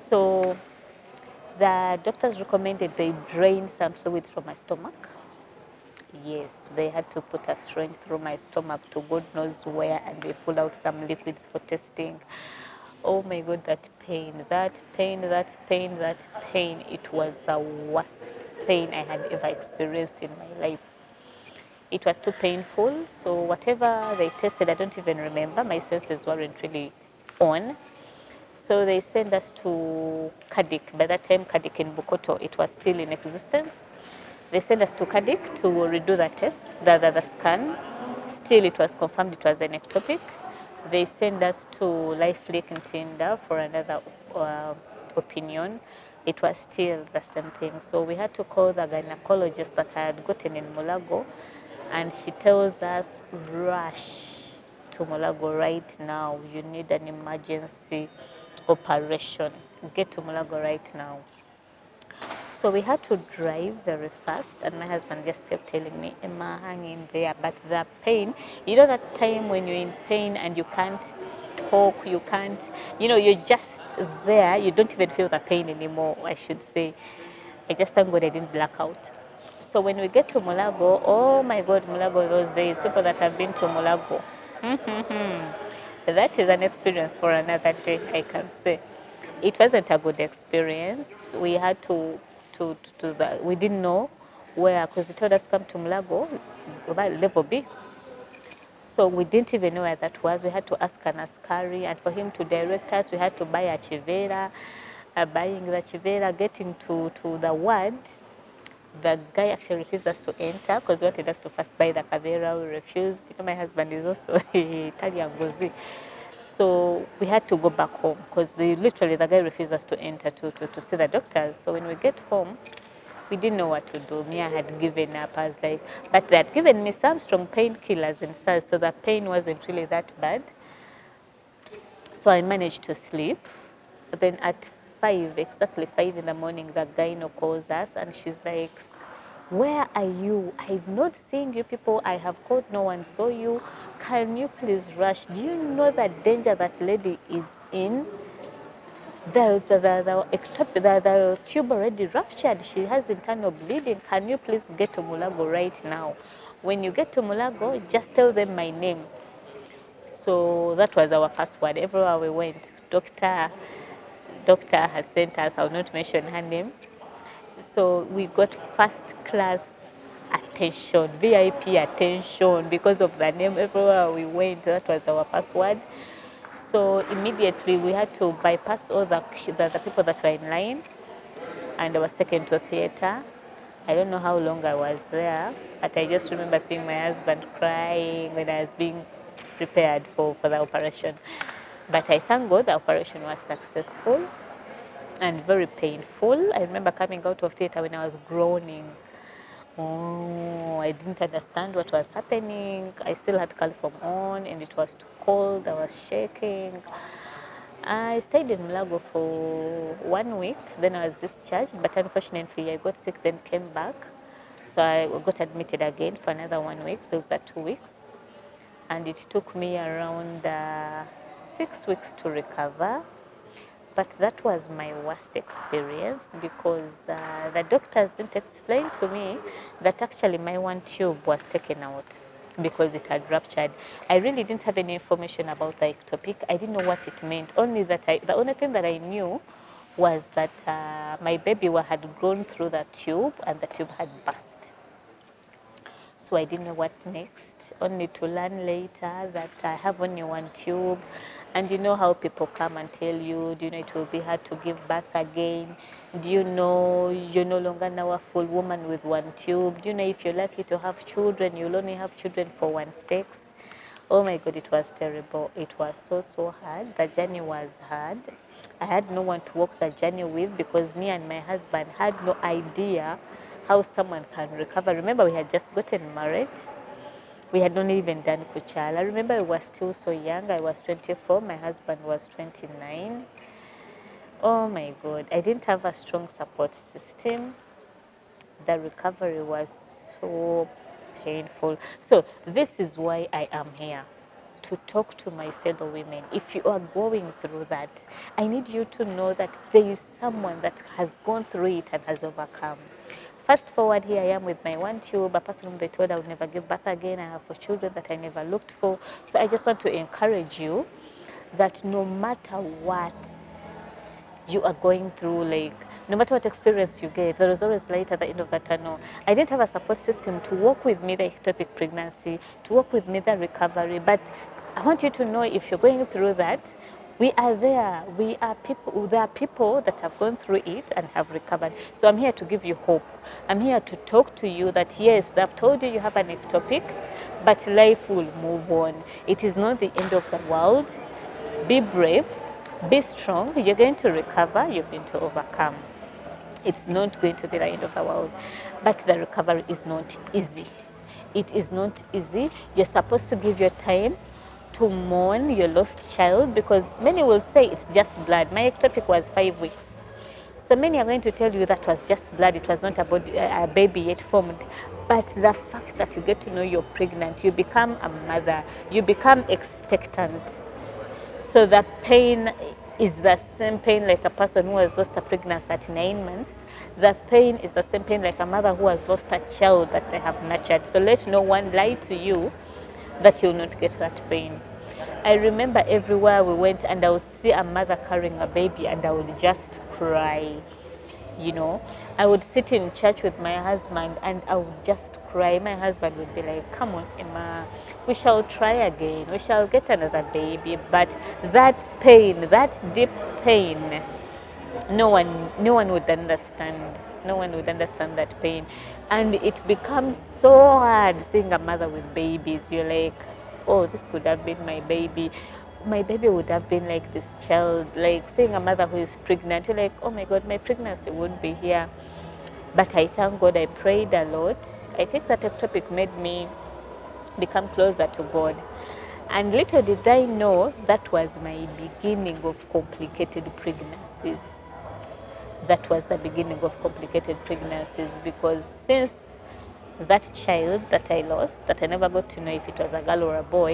So the doctors recommended they drain some fluids from my stomach. Yes, they had to put a syringe through my stomach to God knows where, and they pull out some liquids for testing. Oh my God, that pain, that pain, that pain, that pain. It was the worst pain I had ever experienced in my life. It was too painful. So whatever they tested, I don't even remember. My senses weren't really on. So they sent us to Kadik. By that time, Kadik in Bukoto, it was still in existence. They sent us to Kadik to redo the test, the scan. Still, it was confirmed it was an ectopic. They sent us to Life Lake in Tinda for another opinion. It was still the same thing. So we had to call the gynecologist that I had gotten in Mulago, and she tells us, rush to Mulago right now. You need an emergency operation. Get to Mulago right now. So we had to drive very fast, and my husband just kept telling me, Emma, hang in there. But the pain, you know, that time when you're in pain and you can't talk, you can't, you're just there. You don't even feel the pain anymore, I should say. I just thank God I didn't black out. So when we get to Mulago, oh my God, Mulago those days, people that have been to Mulago, that is an experience for another day, I can say. It wasn't a good experience. We had we didn't know where, because they told us come to Mulago, level B. So we didn't even know where that was. We had to ask an askari, and for him to direct us, we had to buy a chivera. Buying the chivera, getting to the ward, the guy actually refused us to enter because he wanted us to first buy the kavera. We refused. My husband is also Italian Gozi. So we had to go back home because literally the guy refused us to enter to see the doctors. So when we get home, we didn't know what to do. Mia had given up. I was like, but they had given me some strong painkillers inside, so the pain wasn't really that bad. So I managed to sleep. But then at 5, exactly 5 in the morning, the gyno calls us and she's like, where are you? I've not seen you people. I have called, no one saw you. Can you please rush? Do you know the danger that lady is in? The tube already ruptured. She has internal bleeding. Can you please get to Mulago right now? When you get to Mulago, just tell them my name. So that was our password. Everywhere we went, doctor has sent us, I'll not mention her name. So we got first class attention, VIP attention because of the name. Everywhere we went, that was our password. So immediately we had to bypass all the people that were in line, and I was taken to a theater. I don't know how long I was there, but I just remember seeing my husband crying when I was being prepared for the operation. But I thank God the operation was successful and very painful. I remember coming out of theater when I was groaning. Oh, I didn't understand what was happening. I still had coliform on and it was too cold. I was shaking. I stayed in Mulago for 1 week. Then I was discharged, but unfortunately I got sick, then came back. So I got admitted again for another 1 week. Those are 2 weeks. And it took me around 6 weeks to recover. But that was my worst experience because the doctors didn't explain to me that actually my one tube was taken out because it had ruptured. I really didn't have any information about the ectopic. I didn't know what it meant. The only thing that I knew was that my baby had grown through the tube and the tube had burst. So I didn't know what next, only to learn later that I have only one tube. And you know how people come and tell you, do you know it will be hard to give birth again? Do you know you're no longer now a full woman with one tube? Do you know if you're lucky to have children, you'll only have children for one sex? Oh my God, it was terrible. It was so hard. The journey was hard. I had no one to walk the journey with because me and my husband had no idea how someone can recover. Remember, we had just gotten married. We had not even done Kuchala. I remember I was still so young. I was 24. My husband was 29. Oh my God. I didn't have a strong support system. The recovery was so painful. So this is why I am here, to talk to my fellow women. If you are going through that, I need you to know that there is someone that has gone through it and has overcome. Fast forward, here I am with my one tube, a person whom they told I would never give birth again. I have 4 children that I never looked for. So I just want to encourage you that no matter what you are going through, like no matter what experience you get, there is always light at the end of the tunnel. I didn't have a support system to walk with me the ectopic pregnancy, to walk with me the recovery, but I want you to know, if you're going through that, we are there. We are people. There are people that have gone through it and have recovered. So I'm here to give you hope. I'm here to talk to you that yes, they've told you you have an ectopic, but life will move on. It is not the end of the world. Be brave. Be strong. You're going to recover. You're going to overcome. It's not going to be the end of the world, but the recovery is not easy. It is not easy. You're supposed to give your time to mourn your lost child, because many will say it's just blood. My ectopic was 5 weeks. So many are going to tell you that was just blood. It was not a baby yet formed. But the fact that you get to know you're pregnant, you become a mother, you become expectant. So the pain is the same pain like a person who has lost a pregnancy at 9 months. The pain is the same pain like a mother who has lost a child that they have nurtured. So let no one lie to you that you'll not get that pain. I remember everywhere we went, and I would see a mother carrying a baby, and I would just cry. You know, I would sit in church with my husband, and I would just cry. My husband would be like, "Come on, Emma, we shall try again. We shall get another baby." But that pain, that deep pain, no one would understand. No one would understand that pain. And it becomes so hard seeing a mother with babies. You're like, oh, this could have been my baby. My baby would have been like this child. Like seeing a mother who is pregnant, you're like, oh my God, my pregnancy won't be here. But I thank God, I prayed a lot. I think that ectopic made me become closer to God. And little did I know that was my beginning of complicated pregnancies. That was the beginning of complicated pregnancies, because since that child that I lost, that I never got to know if it was a girl or a boy,